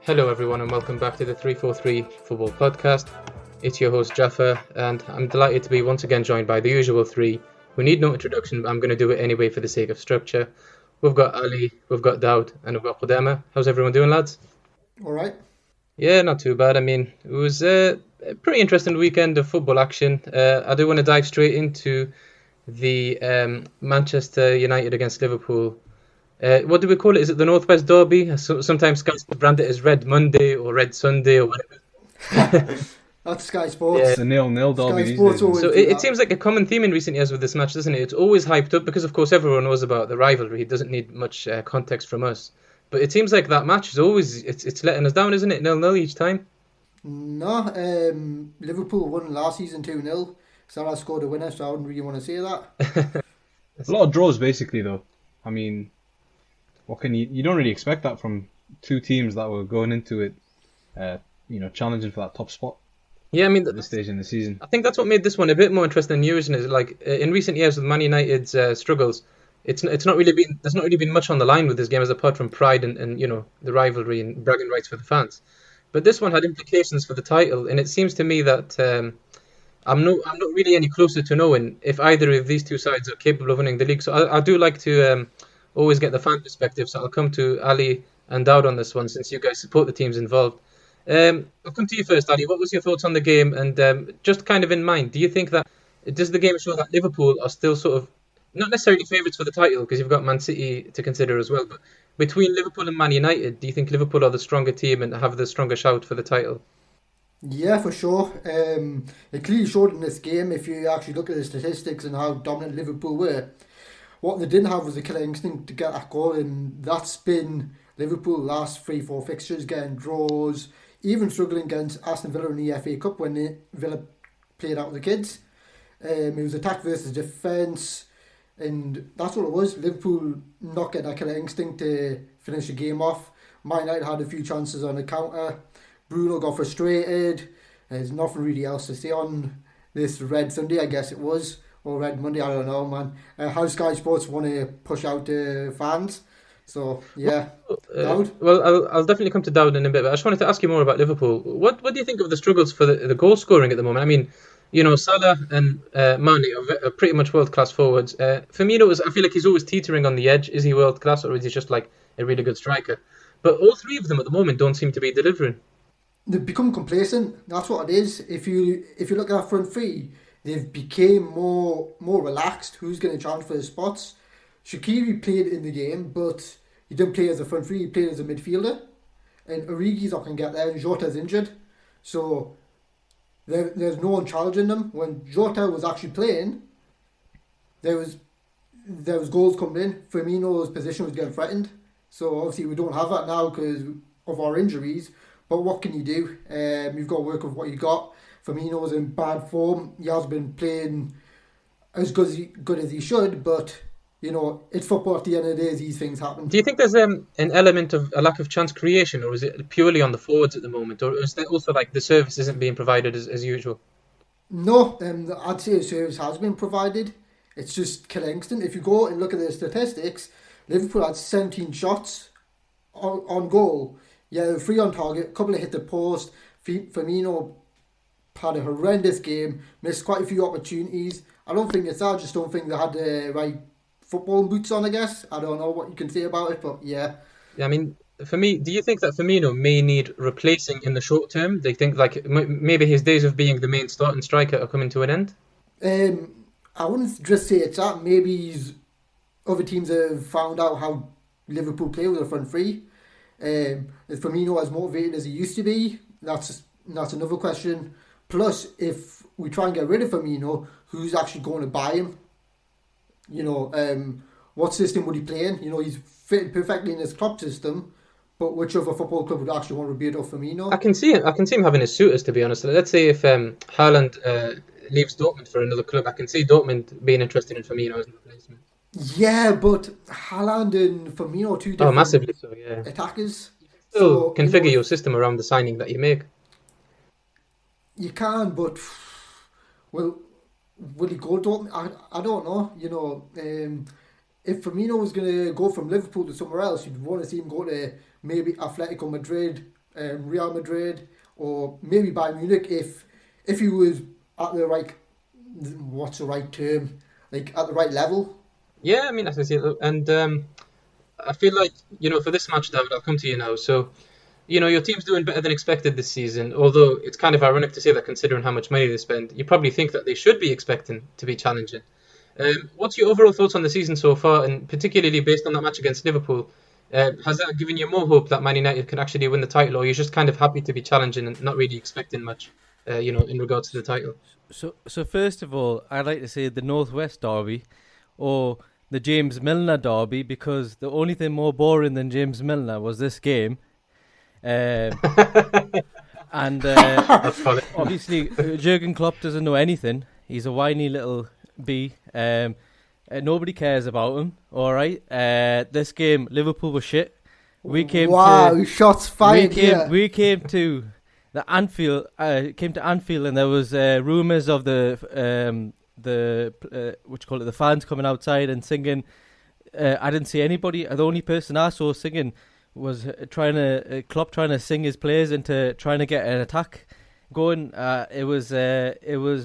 Hello everyone and welcome back to the 343 Football Podcast. It's your host Jaffa and I'm delighted to be once again joined by the usual three who need no introduction, but I'm going to do it anyway for the sake of structure. We've got Ali, we've got Daud and we've got Qudama. How's everyone doing, lads? Alright. Yeah, not too bad. I mean, it was a pretty interesting weekend of football action. I do want to dive straight into the Manchester United against Liverpool. What do we call it? Is it the Northwest Derby? Sometimes Sky brand it as Red Monday or Red Sunday or whatever. That's Sky Sports. Yeah. It's a 0-0 derby Sky these Sports days. always So do it that. seems like a common theme in recent years with this match, doesn't it? It's always hyped up because, of course, everyone knows about the rivalry. It doesn't need much context from us. But it seems like that match is always it's letting us down, isn't it? 0-0 each time. No, Liverpool won last season 2-0. Salah scored a winner, so I wouldn't really want to say that. A lot of draws, basically, though. I mean, what can you don't really expect that from two teams that were going into it, challenging for that top spot Yeah, I mean, at this stage in the season. I think that's what made this one a bit more interesting than yours. Is like in recent years with Man United's struggles, it's not really been there's not really been much on the line with this game, as apart from pride and the rivalry and bragging rights for the fans. But this one had implications for the title, and it seems to me that I'm not really any closer to knowing if either of these two sides are capable of winning the league. So I do like to always get the fan perspective. So I'll come to Ali and Dowd on this one, since you guys support the teams involved. I'll come to you first, Ali. What was your thoughts on the game? And just kind of in mind, do you think that does the game show that Liverpool are still sort of not necessarily favourites for the title, because you've got Man City to consider as well, but between Liverpool and Man United, do you think Liverpool are the stronger team and have the stronger shout for the title? Yeah, for sure. It clearly showed in this game, if you actually look at the statistics and how dominant Liverpool were. What they didn't have was a killer instinct to get that goal, and that's been Liverpool last 3-4 fixtures, getting draws, even struggling against Aston Villa in the FA Cup when Villa played out with the kids. It was attack versus defence, and that's what it was. Liverpool not getting that killer instinct to finish the game off. Man United had a few chances on the counter. Bruno got frustrated. There's nothing really else to say on this Red Sunday, I guess it was, or Red Monday, I don't know, man. How Sky Sports want to push out fans. So, yeah. Dowd? Well, I'll definitely come to Dowd in a bit, but I just wanted to ask you more about Liverpool. What do you think of the struggles for the goal scoring at the moment? I mean, Salah and Mane are pretty much world-class forwards. Firmino, I feel like he's always teetering on the edge. Is he world-class, or is he just like a really good striker? But all three of them at the moment don't seem to be delivering. They've become complacent. That's what it is. If you look at our front three, they've became more relaxed. Who's going to challenge for the spots? Shaqiri played in the game, but he didn't play as a front three. He played as a midfielder, and Origi's not going to get there. And Jota's injured, so there's no one challenging them. When Jota was actually playing, there was goals coming in. Firmino's position was getting threatened. So obviously we don't have that now because of our injuries. But what can you do? You've got to work with what you got. Firmino's in bad form. He has been playing as good as he should, but it's football. At the end of the day, these things happen. Do you think there's an element of a lack of chance creation, or is it purely on the forwards at the moment, or is there also like the service isn't being provided as usual? No, I'd say the service has been provided. It's just killer instinct. If you go and look at the statistics, Liverpool had 17 shots on goal. Yeah, 3 on target, a couple of hit the post. Firmino had a horrendous game, missed quite a few opportunities. I don't think it's that. I just don't think they had the right football boots on, I guess. I don't know what you can say about it, but yeah. Yeah, I mean, for me, do you think that Firmino may need replacing in the short term? They think like maybe his days of being the main starting striker are coming to an end? I wouldn't just say it's that. Maybe other teams have found out how Liverpool play with a front three. Is Firmino as motivated as he used to be? That's another question. Plus, if we try and get rid of Firmino, who's actually going to buy him? What system would he play in? He's fitting perfectly in his club system, but which other football club would actually want to rid of Firmino? I can see him having his suitors, to be honest. Let's say if Haaland leaves Dortmund for another club, I can see Dortmund being interested in Firmino as a replacement. Yeah, but Haaland and Firmino are two different massively so, yeah. attackers. Still configure your system around the signing that you make. You can, but will he go? I don't know. If Firmino was going to go from Liverpool to somewhere else, you'd want to see him go to maybe Atletico Madrid, Real Madrid, or maybe Bayern Munich if he was at the right, what's the right term, like at the right level. Yeah, I mean, I can see it. And I feel like, for this match, David, I'll come to you now. So, your team's doing better than expected this season, although it's kind of ironic to say that considering how much money they spend. You probably think that they should be expecting to be challenging. What's your overall thoughts on the season so far, and particularly based on that match against Liverpool? Has that given you more hope that Man United can actually win the title, or you're just kind of happy to be challenging and not really expecting much, in regards to the title? So first of all, I'd like to say the Northwest Derby, or the James Milner Derby, because the only thing more boring than James Milner was this game. And obviously, Jurgen Klopp doesn't know anything. He's a whiny little bee. Nobody cares about him. All right. This game, Liverpool was shit. Shots fired. We came to the Anfield. Came to Anfield, and there was rumours of the the fans coming outside and singing. I didn't see anybody. The only person I saw singing was Klopp trying to sing his players into trying to get an attack going. It was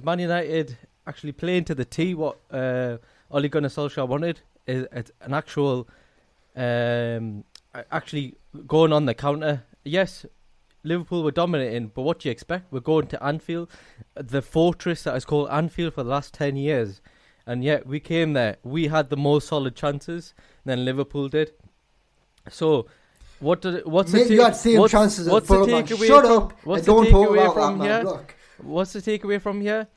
Man United actually playing to the T what Ole Gunnar Solskjaer wanted. It's an actual actually going on the counter. Yes, Liverpool were dominating, but what do you expect? We're going to Anfield, the fortress that is called Anfield for the last 10 years. And yet we came there. We had the more solid chances than Liverpool did. So, what's the takeaway? Shut up and don't talk about that, man. Look. What's the takeaway from here?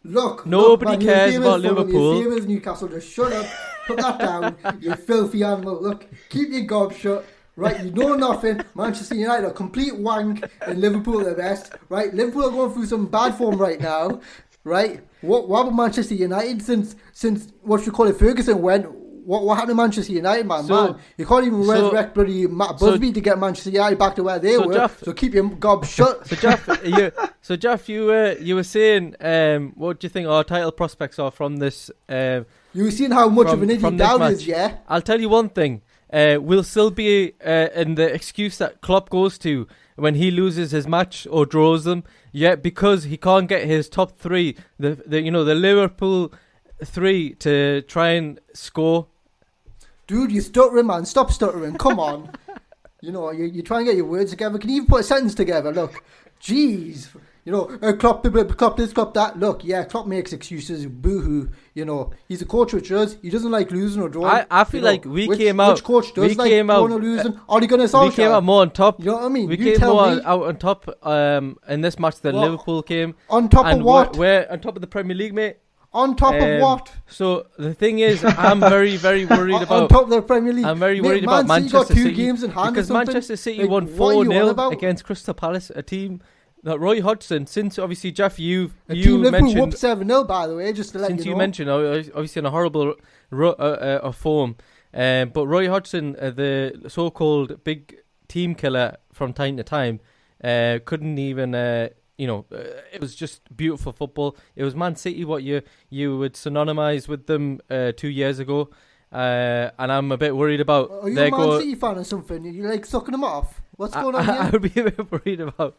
Nobody cares about Liverpool. You're famous, Newcastle. Just shut up. Put that down. You filthy animal. Look, keep your gob shut. Right, you know nothing. Manchester United are complete wank, and Liverpool are the best. Right, Liverpool are going through some bad form right now. Right, what about Manchester United since Ferguson went? What happened to Manchester United, man? You can't even resurrect bloody Matt Busby to get Manchester United back to where they were. Jeff, so keep your gob shut. So Jeff, you were saying, what do you think our title prospects are from this? You were seeing how much of an idiot Dowd is, yeah. I'll tell you one thing. We'll still be in the excuse that Klopp goes to when he loses his match or draws them. Yeah, because he can't get his top three, the Liverpool three to try and score. Dude, you're stuttering, man. Stop stuttering. Come on. You try and get your words together. Can you even put a sentence together? Look, jeez. Klopp this, Klopp that. Look, yeah, Klopp makes excuses. Boo-hoo. He's a coach which does. He doesn't like losing or drawing. I feel like came out. Which coach does like going or losing? Are you going to We came out more on top. You know what I mean? We came more out on top in this match than Liverpool came. On top of what? We're on top of the Premier League, mate. On top of what? So the thing is, I'm very, very worried about. On top of the Premier League. I'm very worried about Manchester City. Got 2 games in hand because Manchester City won 4-0 against Crystal Palace, a team that Roy Hodgson, since obviously Jeff, you mentioned whooped 7-0, by the way, just to let you know. Since you mentioned, obviously in a horrible form, but Roy Hodgson, the so-called big team killer from time to time, couldn't even. It was just beautiful football. It was Man City, what you would synonymise with them 2 years ago, and I'm a bit worried about. Are you a Man City fan or something? You like sucking them off? What's going on here? I would be a bit worried about.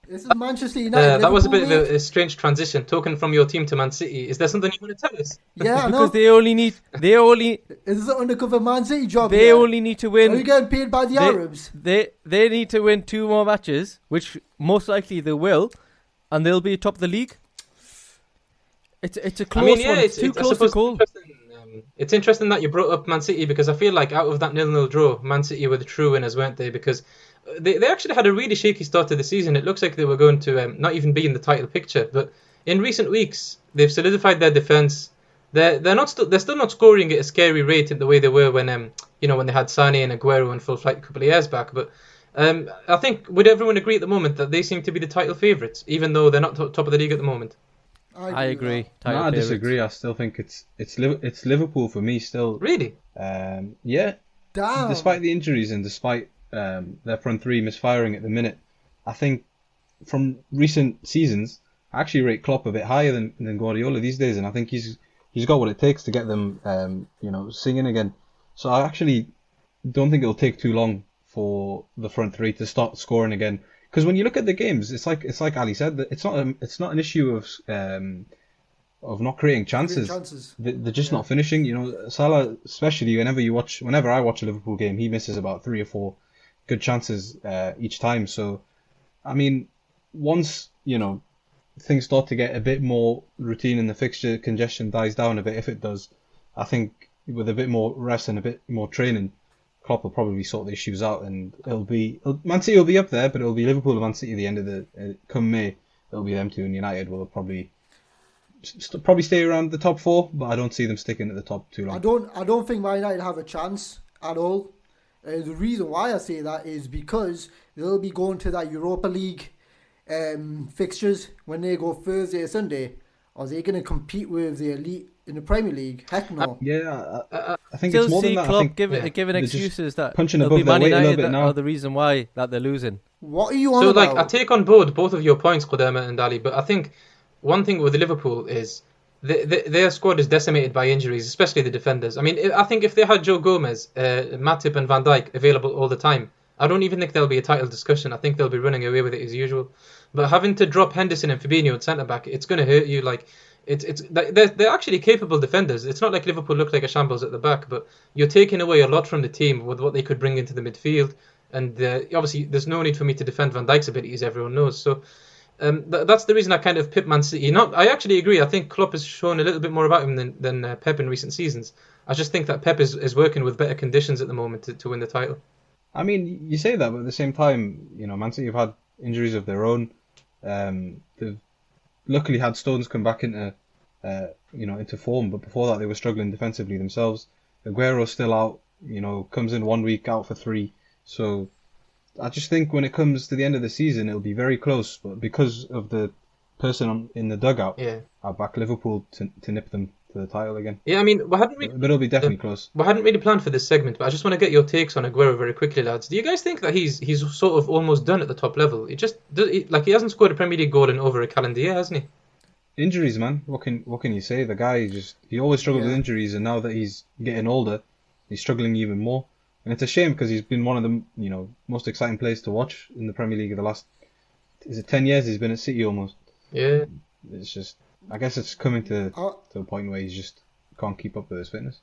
This is Manchester United. That was a bit of a strange transition, talking from your team to Man City. Is there something you want to tell us? Yeah, because they only. Is this an undercover Man City job? They only need to win. Are you getting paid by the Arabs? They need to win 2 more matches, which most likely they will, and they'll be top of the league. It's a close one. It's too close to call. It's interesting that you brought up Man City, because I feel like out of that 0-0 draw, Man City were the true winners, weren't they? Because they actually had a really shaky start to the season. It looks like they were going to not even be in the title picture. But in recent weeks, they've solidified their defence. They're still not scoring at a scary rate in the way they were when when they had Sané and Aguero in full flight a couple of years back. But I think would everyone agree at the moment that they seem to be the title favourites, even though they're not top of the league at the moment? I agree. I disagree. I still think it's Liverpool for me still. Really? Yeah. Damn. Despite the injuries and despite their front three misfiring at the minute, I think from recent seasons I actually rate Klopp a bit higher than Guardiola these days, and I think he's got what it takes to get them, singing again. So I actually don't think it'll take too long for the front three to start scoring again. Because when you look at the games, it's like Ali said, that it's not an issue of not creating chances. They're just not finishing. Salah, especially whenever I watch a Liverpool game, he misses about 3 or 4 good chances each time. So, I mean, once things start to get a bit more routine and the fixture congestion dies down a bit, if it does, I think with a bit more rest and a bit more training, Klopp will probably sort the issues out, and Man City will be up there, but it'll be Liverpool and Man City at the end of the come May. It'll be them two, and United will probably stay around the top 4, but I don't see them sticking at the top too long. I don't think Man United have a chance at all. The reason why I say that is because they'll be going to that Europa League fixtures when they go Thursday or Sunday. Are they going to compete with the elite in the Premier League? Heck no. Yeah, I think still it's more see than that. Klopp I think giving excuses that punching it'll be above Man their weight a little United bit that now. are the reason why that they're losing. What are you on So, about? I take on board both of your points, Qudama and Ali, but I think one thing with Liverpool is their squad is decimated by injuries, especially the defenders. I mean, I think if they had Joe Gomez, Matip and Van Dijk available all the time, I don't even think there'll be a title discussion. I think they'll be running away with it as usual. But having to drop Henderson and Fabinho at centre-back, it's going to hurt you. They're actually capable defenders. It's not like Liverpool look like a shambles at the back, but you're taking away a lot from the team with what they could bring into the midfield. And obviously, there's no need for me to defend Van Dijk's abilities, everyone knows. So that's the reason I kind of pip Man City. I actually agree. I think Klopp has shown a little bit more about him than Pep in recent seasons. I just think that Pep is working with better conditions at the moment to win the title. I mean, you say that, but at the same time, Man City have had injuries of their own. They've luckily had Stones come back into form, but before that they were struggling defensively themselves. Aguero's still out, comes in 1 week, out for 3. So I just think when it comes to the end of the season, it'll be very close. But because of the person in the dugout, I back Liverpool to nip them to the title again. Yeah, I mean, But it'll be definitely close. We hadn't really planned for this segment, but I just want to get your takes on Aguero very quickly, lads. Do you guys think that he's sort of almost done at the top level? He hasn't scored a Premier League goal in over a calendar year, hasn't he? Injuries, man. What can you say? The guy he always struggled with injuries, and now that he's getting older, he's struggling even more. And it's a shame because he's been one of the most exciting players to watch in the Premier League of the last 10 years. He's been at City almost. Yeah. It's just, I guess it's coming to a point where he just can't keep up with his fitness.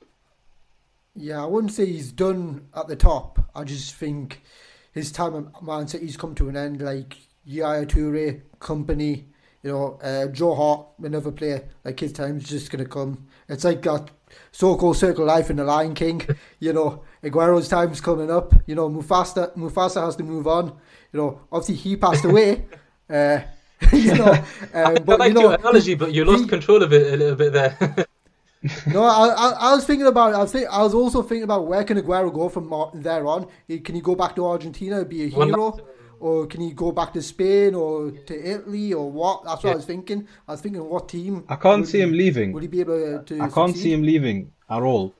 Yeah, I wouldn't say he's done at the top. I just think his time at Man City's come to an end. Like Yaya Toure, Company, Joe Hart, another player. Like his time's just gonna come. It's like that so-called circle of life in The Lion King. Aguero's time's coming up. Mufasa has to move on. Obviously he passed away. I like your analogy, but you lost control of it a little bit there. No, I was thinking about it. I was also thinking about where can Aguero go from there on. Can he go back to Argentina and be a hero? Or can he go back to Spain or to Italy or what? That's what I was thinking. I was thinking what team. I can't see him leaving. Would he be able to I can't see him leaving at all,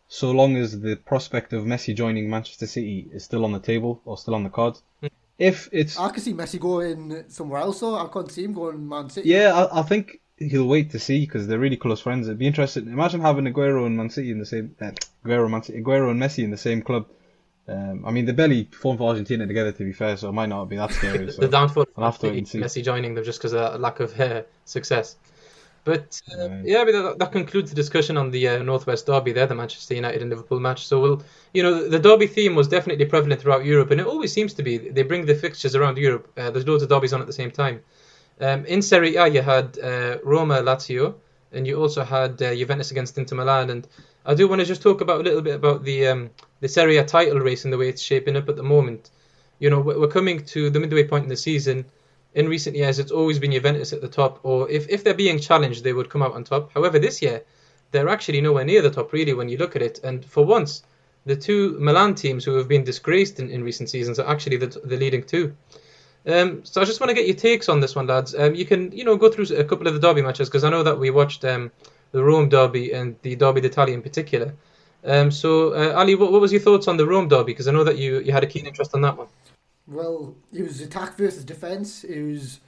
so long as the prospect of Messi joining Manchester City is still on the table or still on the cards. I can see Messi going somewhere else, though. I can't see him going Man City. Yeah, I think he'll wait to see because they're really close friends. It'd be interesting. Imagine having Aguero and Man City in the same Aguero and Messi in the same club. I mean, they barely formed for Argentina together, to be fair, so it might not be that scary. So the downfall I'll have to wait and see. Messi joining them just because of lack of success. But that concludes the discussion on the Northwest Derby there, the Manchester United and Liverpool match. So the Derby theme was definitely prevalent throughout Europe, and it always seems to be. They bring the fixtures around Europe. There's loads of derbies on at the same time. In Serie A, you had Roma, Lazio, and you also had Juventus against Inter Milan. And I do want to just talk a little bit about the Serie A title race and the way it's shaping up at the moment. We're coming to the midway point in the season. In recent years, it's always been Juventus at the top, or if they're being challenged, they would come out on top. However, this year, they're actually nowhere near the top, really, when you look at it. And for once, the two Milan teams who have been disgraced in recent seasons are actually the leading two. So I just want to get your takes on this one, lads. You can, go through a couple of the derby matches, because I know that we watched the Rome derby and the Derby d'Italia in particular. Ali, what was your thoughts on the Rome derby? Because I know that you had a keen interest on that one. Well, it was attack versus defence. It was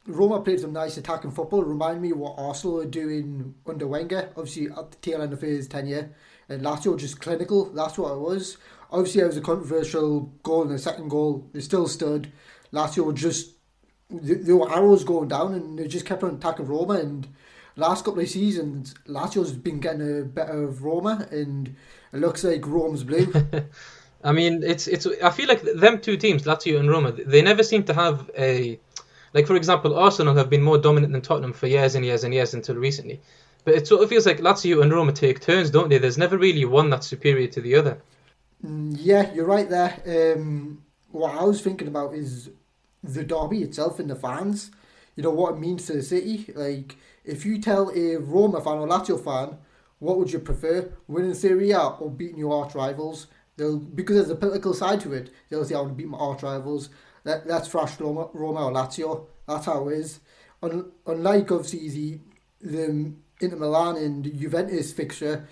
Roma played some nice attacking football. Remind me what Arsenal were doing under Wenger. Obviously, at the tail end of his tenure, and Lazio just clinical. That's what it was. Obviously, it was a controversial goal, and the second goal they still stood. Lazio were just there were arrows going down, and they just kept on attacking Roma. And last couple of seasons, Lazio's been getting a better of Roma, and it looks like Rome's blue. I mean, it's. I feel like them two teams, Lazio and Roma, they never seem to have a. Like, for example, Arsenal have been more dominant than Tottenham for years and years and years until recently. But it sort of feels like Lazio and Roma take turns, don't they? There's never really one that's superior to the other. Yeah, you're right there. What I was thinking about is the derby itself and the fans. You know what it means to the city. Like, if you tell a Roma fan or Lazio fan, what would you prefer, winning Serie A or beating your arch rivals? They'll, because there's a political side to it. They'll say, "I want to beat my arch rivals." Let's thrash Roma or Lazio. That's how it is. Unlike obviously the Inter Milan and Juventus fixture,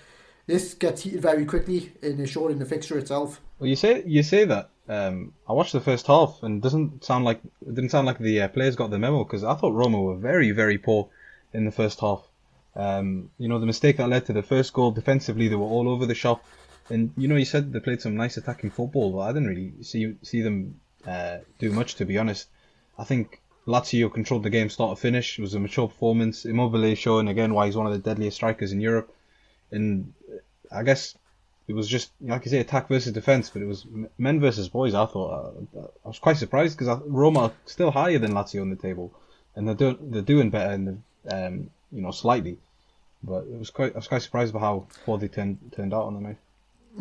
this gets heated very quickly and is shown in the fixture itself. Well, you say that. I watched the first half, and it didn't sound like the players got the memo, because I thought Roma were very, very poor in the first half. The mistake that led to the first goal, defensively they were all over the shop, and you said they played some nice attacking football, but I didn't really see them do much, to be honest. I think Lazio controlled the game start to finish. It was a mature performance. Immobile showing again why he's one of the deadliest strikers in Europe, and I guess it was just, like you say, attack versus defence, but it was men versus boys. I thought I was quite surprised, because Roma are still higher than Lazio on the table, and they're doing better in the slightly, but I was quite surprised by how poor they turned out on the night.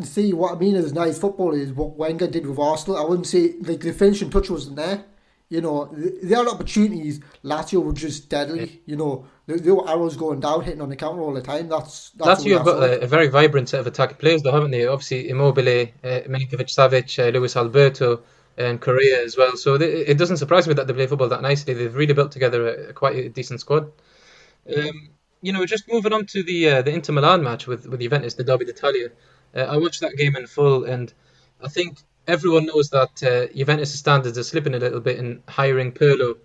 See, what I mean is nice football is what Wenger did with Arsenal. I wouldn't say like the finishing touch wasn't there. There are opportunities. Lazio were just deadly. There were arrows going down, hitting on the counter all the time. That's Lazio have got a very vibrant set of attacking players, though, haven't they? Obviously, Immobile, Milinkovic-Savic, Luis Alberto, and Correa as well. So it doesn't surprise me that they play football that nicely. They've really built together quite a decent squad. Just moving on to the Inter Milan match with Juventus, the Derby d'Italia. I watched that game in full, and I think everyone knows that Juventus' standards are slipping a little bit, and hiring Pirlo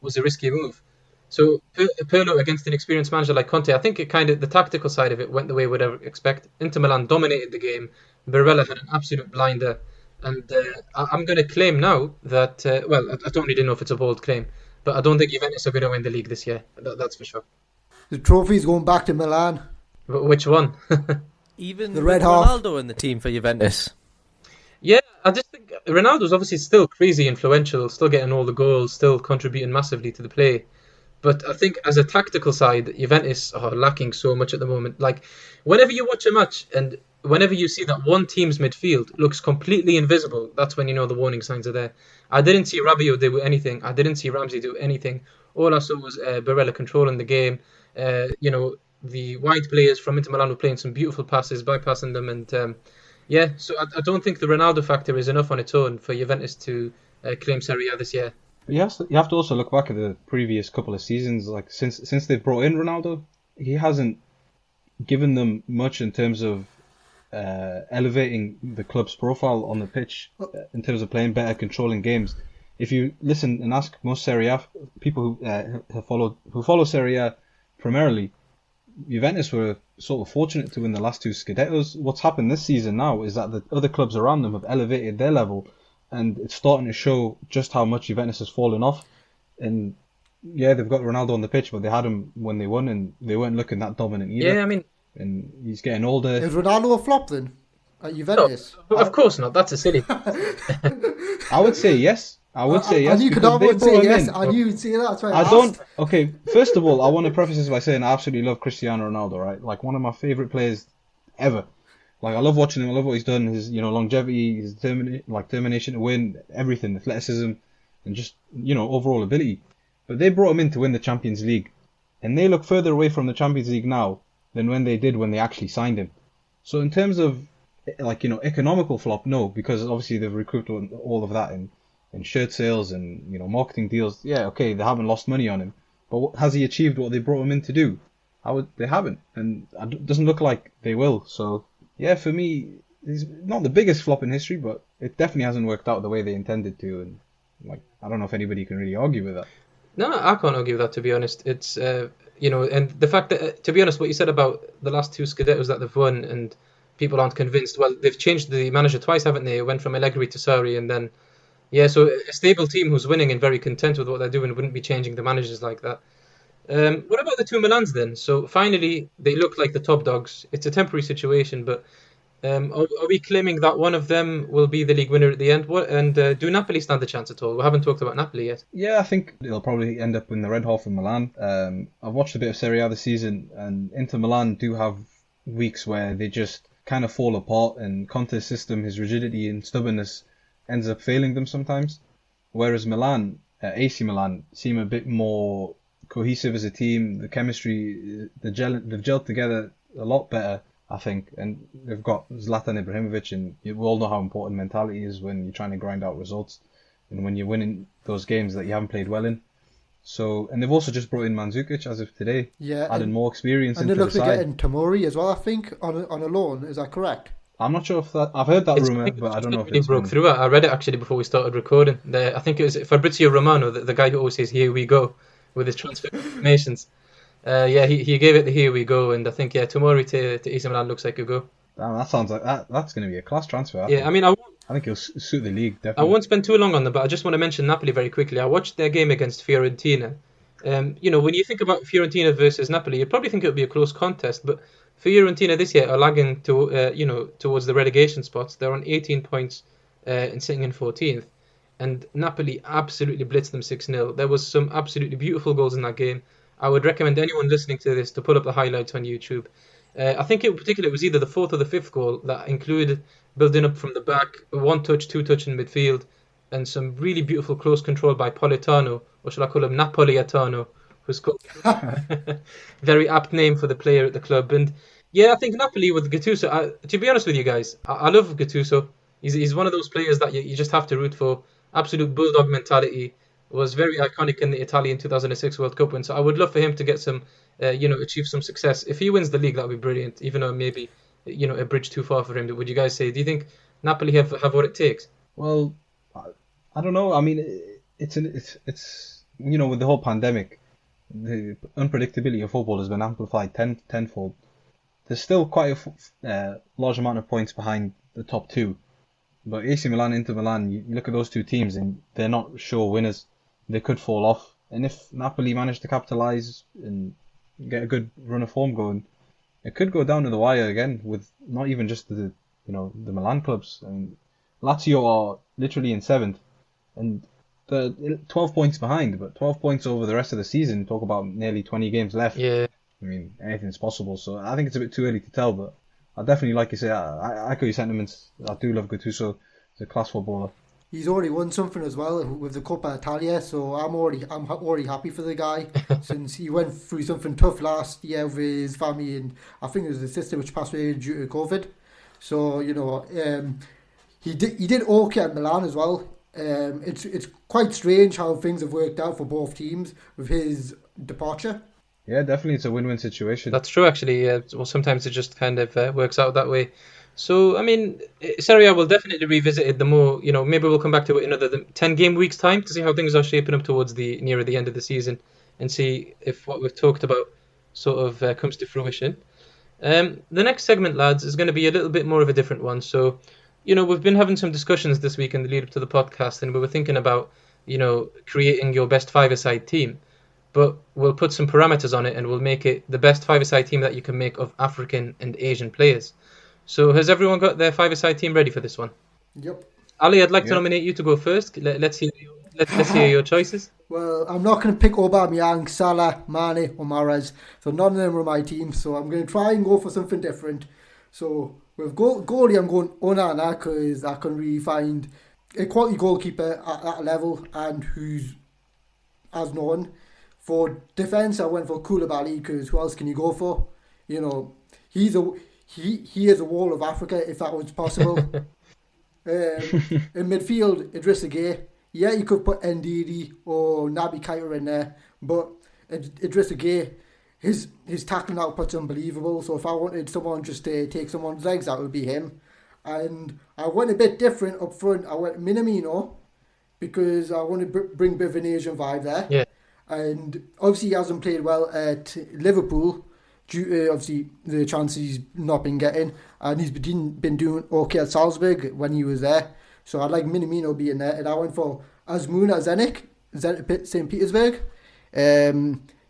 was a risky move. So Pirlo against an experienced manager like Conte, I think the tactical side of it went the way we'd ever expect. Inter Milan dominated the game. Barella had an absolute blinder, and I'm going to claim now that I don't really know if it's a bold claim, but I don't think Juventus are going to win the league this year. That's for sure. The trophy's going back to Milan. Which one? Even the with red half. Ronaldo in the team for Juventus. Yeah, I just think Ronaldo's obviously still crazy influential, still getting all the goals, still contributing massively to the play. But I think as a tactical side, Juventus are lacking so much at the moment. Like, whenever you watch a match and whenever you see that one team's midfield looks completely invisible, that's when you know the warning signs are there. I didn't see Rabiot do anything. I didn't see Ramsey do anything. All I saw was Barella controlling the game. The wide players from Inter Milan were playing some beautiful passes, bypassing them, and so I don't think the Ronaldo factor is enough on its own for Juventus to claim Serie A this year. But you have to also look back at the previous couple of seasons. Like since they've brought in Ronaldo, he hasn't given them much in terms of elevating the club's profile on the pitch, in terms of playing better, controlling games. If you listen and ask most Serie A people who follow Serie A primarily, Juventus were sort of fortunate to win the last two Scudettos. What's happened this season now is that the other clubs around them have elevated their level, and it's starting to show just how much Juventus has fallen off. And yeah, they've got Ronaldo on the pitch, but they had him when they won, and they weren't looking that dominant either. Yeah, I mean, and he's getting older. Is Ronaldo a flop then at Juventus? No, of course not. That's a silly. I would say yes. I knew Kadar would say yes. I knew you'd say that. That's why I don't. Okay, first of all, I want to preface this by saying I absolutely love Cristiano Ronaldo. Right, like one of my favorite players ever. Like I love watching him. I love what he's done. His longevity, his determination to win, everything, athleticism, and just overall ability. But they brought him in to win the Champions League, and they look further away from the Champions League now than when they did when they actually signed him. So in terms of economical flop, no, because obviously they've recouped all of that in shirt sales and marketing deals. Yeah, okay, they haven't lost money on him, but has he achieved what they brought him in to do? They haven't, and it doesn't look like they will. So yeah, for me, he's not the biggest flop in history, but it definitely hasn't worked out the way they intended to, and I don't know if anybody can really argue with that. No, I can't argue with that, to be honest. It's and the fact that, to be honest, what you said about the last two Scudettos that they've won and people aren't convinced. Well, they've changed the manager twice, haven't they? It went from Allegri to Sarri, and then yeah, so a stable team who's winning and very content with what they're doing wouldn't be changing the managers like that. What about the two Milans then? So finally, they look like the top dogs. It's a temporary situation, but are we claiming that one of them will be the league winner at the end? What and do Napoli stand a chance at all? We haven't talked about Napoli yet. Yeah, I think it'll probably end up in the red hole for Milan. I've watched a bit of Serie A this season, and Inter Milan do have weeks where they just kind of fall apart, and Conte's system, his rigidity and stubbornness, ends up failing them sometimes. Whereas Milan, AC Milan, seem a bit more cohesive as a team. The chemistry, they've gelled together a lot better, I think. And they've got Zlatan Ibrahimovic, and we all know how important mentality is when you're trying to grind out results and when you're winning those games that you haven't played well in. So, and they've also just brought in Mandzukic as of today, adding more experience into the and they look side. at getting Tomori as well, I think, on a loan. Is that correct? I'm not sure if that. I've heard that It's rumor, something but I don't know if really it's broke been. through. I read it actually before we started recording. I think it was Fabrizio Romano, the guy who always says "Here we go" with his transfer informations. Yeah, he gave it the "Here we go," and I think Tomori to AC Milan looks like a go. Damn, that sounds like that's going to be a class transfer. Yeah, I mean, I think he'll suit the league I definitely. won't spend too long on them, but I just want to mention Napoli very quickly. I watched their game against Fiorentina. When you think about Fiorentina versus Napoli, you'd probably think it would be a close contest, but Fiorentina this year are lagging towards the relegation spots. They're on 18 points and sitting in 14th, and Napoli absolutely blitzed them 6-0. There was some absolutely beautiful goals in that game. I would recommend anyone listening to this to pull up the highlights on YouTube. I think in particular it was either the fourth or the fifth goal that included building up from the back, one touch, two touch in midfield, and some really beautiful close control by Politano, or should I call him Napolitano, who's got very apt name for the player at the club. And yeah, I think Napoli with Gattuso, to be honest with you guys, I love Gattuso. He's one of those players that you just have to root for. Absolute bulldog mentality. Was very iconic in the Italian 2006 World Cup win. So I would love for him to get some, achieve some success. If he wins the league, that would be brilliant. Even though maybe, a bridge too far for him. Would you guys say? Do you think Napoli have what it takes? Well, I don't know. I mean, it's with the whole pandemic, the unpredictability of football has been amplified tenfold. There's still quite a large amount of points behind the top two, but AC Milan, Inter Milan, you look at those two teams and they're not sure winners. They could fall off, and if Napoli manage to capitalise and get a good run of form going, it could go down to the wire again with not even just the Milan clubs. I mean, Lazio are literally in seventh, and they're 12 points behind, but 12 points over the rest of the season. Talk about nearly 20 games left. Yeah. I mean, anything's possible. So I think it's a bit too early to tell, but I definitely, like you say, I echo your sentiments. I do love Gattuso. He's a class footballer. He's already won something as well with the Coppa Italia, so I'm already happy for the guy since he went through something tough last year with his family, and I think it was his sister which passed away due to COVID. So he did okay at Milan as well. It's quite strange how things have worked out for both teams with his departure. Yeah, definitely, it's a win-win situation. That's true, actually. Well, sometimes it just kind of works out that way. So, I mean, Serie A will definitely revisit it the more, maybe we'll come back to it in another 10 game weeks time to see how things are shaping up towards nearer the end of the season and see if what we've talked about sort of comes to fruition. The next segment, lads, is going to be a little bit more of a different one. So, we've been having some discussions this week in the lead up to the podcast, and we were thinking about, creating your best five-a-side team. But we'll put some parameters on it and we'll make it the best five-a-side team that you can make of African and Asian players. So has everyone got their five-a-side team ready for this one? Yep. Ali, I'd like to nominate you to go first. Let's hear your choices. Well, I'm not going to pick Aubameyang, Salah, Mane or Mahrez. So none of them are my team. So I'm going to try and go for something different. So with goalie, I'm going Onana because I can really find a quality goalkeeper at that level and who's as known. For defence, I went for Koulibaly because who else can you go for? He is a wall of Africa if that was possible. In midfield, Idrissa Gueye. Yeah, you could put Ndidi or Naby Keita in there, but Idrissa Gueye, his tackling output's unbelievable. So if I wanted someone just to take someone's legs, that would be him. And I went a bit different up front. I went Minamino because I want to bring a bit of an Asian vibe there. Yeah. And obviously he hasn't played well at Liverpool due to obviously the chances he's not been getting, and he's been doing okay at Salzburg when he was there. So I'd like Minamino being there, and I went for Azmouna Zenit St. Petersburg.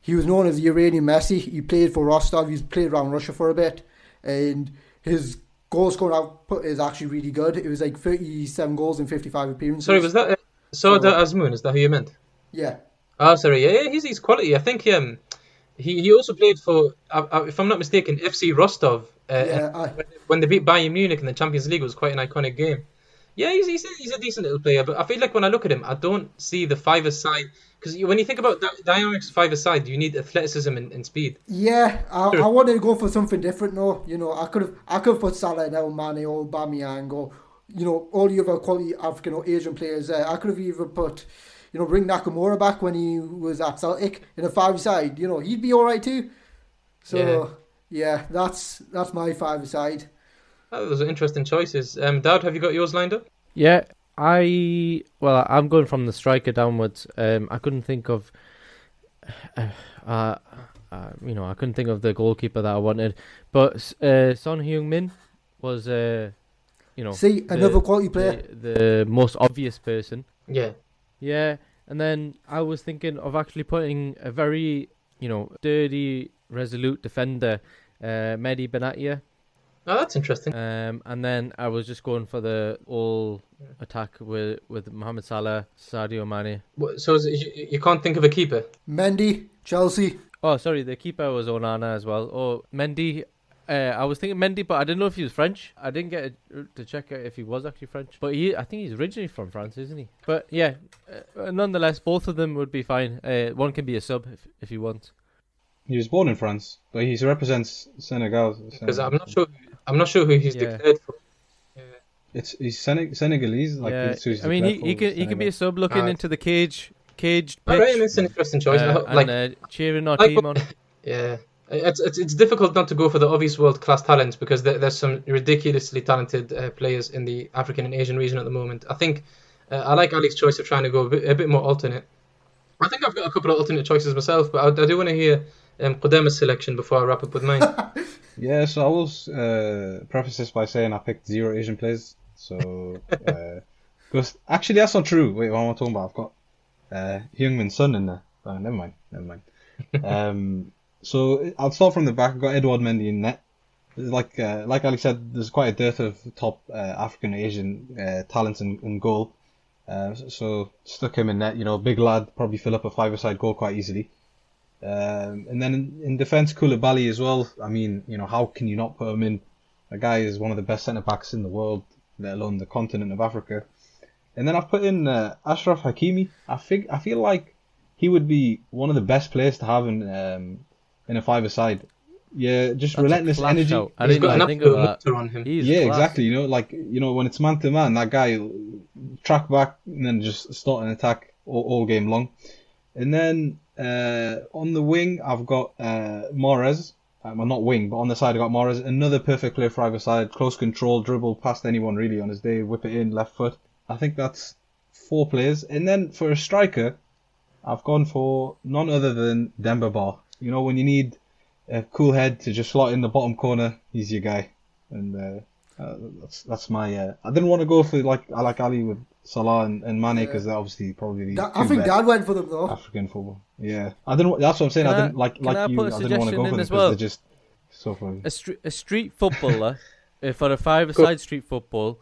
He was known as the Iranian Messi. He played for Rostov. He's played around Russia for a bit, and his goal scoring output is actually really good. It was like 37 goals in 55 appearances. Sorry, was that Sardar Azmoun? Is that who you meant? Yeah. Oh, sorry. Yeah, he's quality. I think he also played for, if I'm not mistaken, FC Rostov. When they beat Bayern Munich in the Champions League, it was quite an iconic game. Yeah, he's a decent little player, but I feel like when I look at him, I don't see the five-a-side. Because when you think about Dynamics five-a-side, you need athleticism and speed. Yeah, I wanted to go for something different. No, I could have put Salah, Mane, or Aubameyang, or all the other quality African or Asian players there. I could have even put, bring Nakamura back when he was at Celtic in a five-a-side. He'd be all right too. So yeah, that's my five-a-side. Oh, those are interesting choices. Dad, have you got yours lined up? Yeah, I'm going from the striker downwards. I couldn't think of, I couldn't think of the goalkeeper that I wanted. But Son Heung-min was, see, another quality player, the most obvious person. Yeah. Yeah, and then I was thinking of actually putting a very, sturdy, resolute defender, Mehdi Benatia. Oh, that's interesting. And then I was just going for the all attack with Mohamed Salah, Sadio Mane. So you can't think of a keeper? Mendy, Chelsea. Oh, sorry, the keeper was Onana as well. Oh, Mendy. I was thinking Mendy, but I didn't know if he was French. I didn't get to check out if he was actually French. But I think he's originally from France, isn't he? But yeah, nonetheless, both of them would be fine. One can be a sub if he wants. He was born in France, but he represents Senegal. Because I'm not sure who he's declared for. Yeah. He's Senegalese. I mean, he can be a sub looking into the caged pitch. All right, it's an interesting choice. Cheering our team on. Yeah, it's difficult not to go for the obvious world-class talents because there's some ridiculously talented players in the African and Asian region at the moment. I think I like Ali's choice of trying to go a bit more alternate. I think I've got a couple of alternate choices myself, but I do want to hear Qudama's selection before I wrap up with mine. Yeah, so I will preface this by saying I picked 0 Asian players. So, because actually that's not true. Wait, what am I talking about? I've got Heung-min Son in there. Oh, never mind. So I'll start from the back. I've got Edouard Mendy in net. Like Ali said, there's quite a dearth of top African Asian talents in goal. So stuck him in net. Big lad, probably fill up a five-a-side goal quite easily. And then in defence, Koulibaly as well. I mean, how can you not put him in? The guy is one of the best centre-backs in the world, let alone the continent of Africa. And then I've put in Ashraf Hakimi. I feel like he would be one of the best players to have in a five-a-side. Yeah, just That's relentless energy. He's got an absolute motor on him. Yeah, exactly. When it's man-to-man, that guy track back and then just start an attack all game long. And then on the wing, I've got Mahrez. Well, not wing, but on the side, I've got Mahrez. Another perfect player for either side. Close control, dribble past anyone really on his day, whip it in, left foot. I think that's 4 players. And then for a striker, I've gone for none other than Demba Ba. When you need a cool head to just slot in the bottom corner, he's your guy. And that's my... I didn't want to go for I like Ali with Salah and Mane because they're obviously probably I think Dad went for them though. African football. Yeah, I didn't. That's what I'm saying. I didn't like you. I didn't want to go for them because they're just so funny. A street footballer for a five-a-side street football.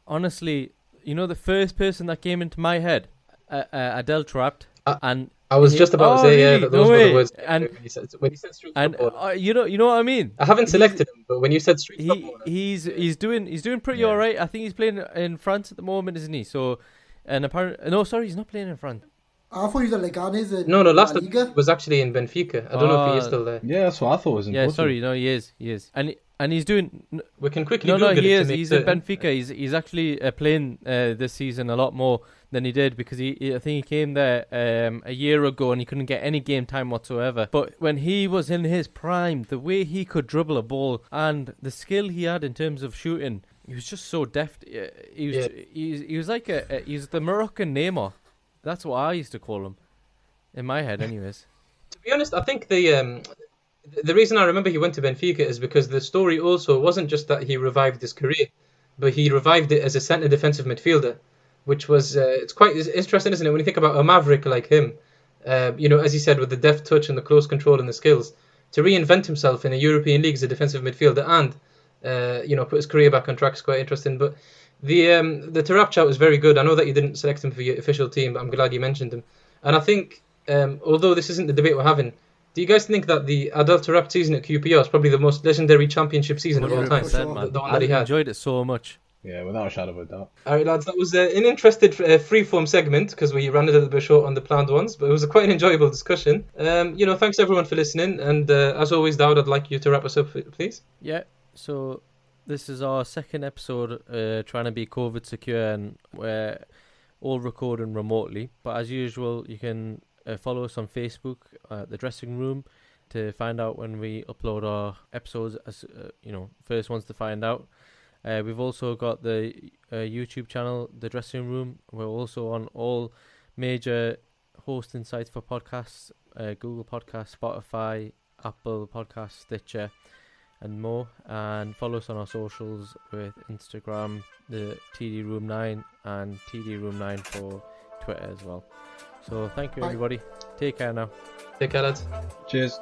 Honestly, the first person that came into my head, Adele Trapped, and I was just about to say really? Yeah, those were the words. And when he said street football, you know what I mean. I haven't selected him, but when you said street football, he's doing pretty all right. I think he's playing in France at the moment, isn't he? So, and apparently, no, sorry, he's not playing in France. I thought he was at Leganes. No, last time he was actually in Benfica. I don't know if he is still there. Yeah, that's what I thought was important. Yeah, sorry, no, he is, and he's doing. We can quickly. No, Google he it is. to make He's certain. in Benfica. He's actually playing this season a lot more than he did because I think he came there a year ago and he couldn't get any game time whatsoever. But when he was in his prime, the way he could dribble a ball and the skill he had in terms of shooting, he was just so deft. He was like he was the Moroccan Neymar. That's what I used to call him. In my head, anyways. To be honest, I think the reason I remember he went to Benfica is because the story also wasn't just that he revived his career, but he revived it as a centre defensive midfielder, which was it's interesting, isn't it? When you think about a maverick like him, as he said, with the deft touch and the close control and the skills, to reinvent himself in a European league as a defensive midfielder and put his career back on track is quite interesting. But the Tarap chat was very good. I know that you didn't select him for your official team, but I'm glad you mentioned him. And I think, although this isn't the debate we're having, do you guys think that the Adel Tarap season at QPR is probably the most legendary championship season of all time? 100%, man. The one I that he had. enjoyed it so much. Yeah, without a shadow of a doubt. All right, lads, that was an interested freeform segment because we ran a little bit short on the planned ones, but it was quite an enjoyable discussion. Thanks everyone for listening, and as always, Dowd, I'd like you to wrap us up, please. Yeah, so this is our second episode trying to be COVID secure, and we're all recording remotely. But as usual, you can follow us on Facebook, The Dressing Room, to find out when we upload our episodes as first ones to find out. We've also got the YouTube channel, The Dressing Room. We're also on all major hosting sites for podcasts, Google Podcasts, Spotify, Apple Podcasts, Stitcher, and more. And follow us on our socials with Instagram, the TD Room 9, and TD Room 9 for Twitter as well. So thank you, everybody. Take care now. Take care, lads. Cheers.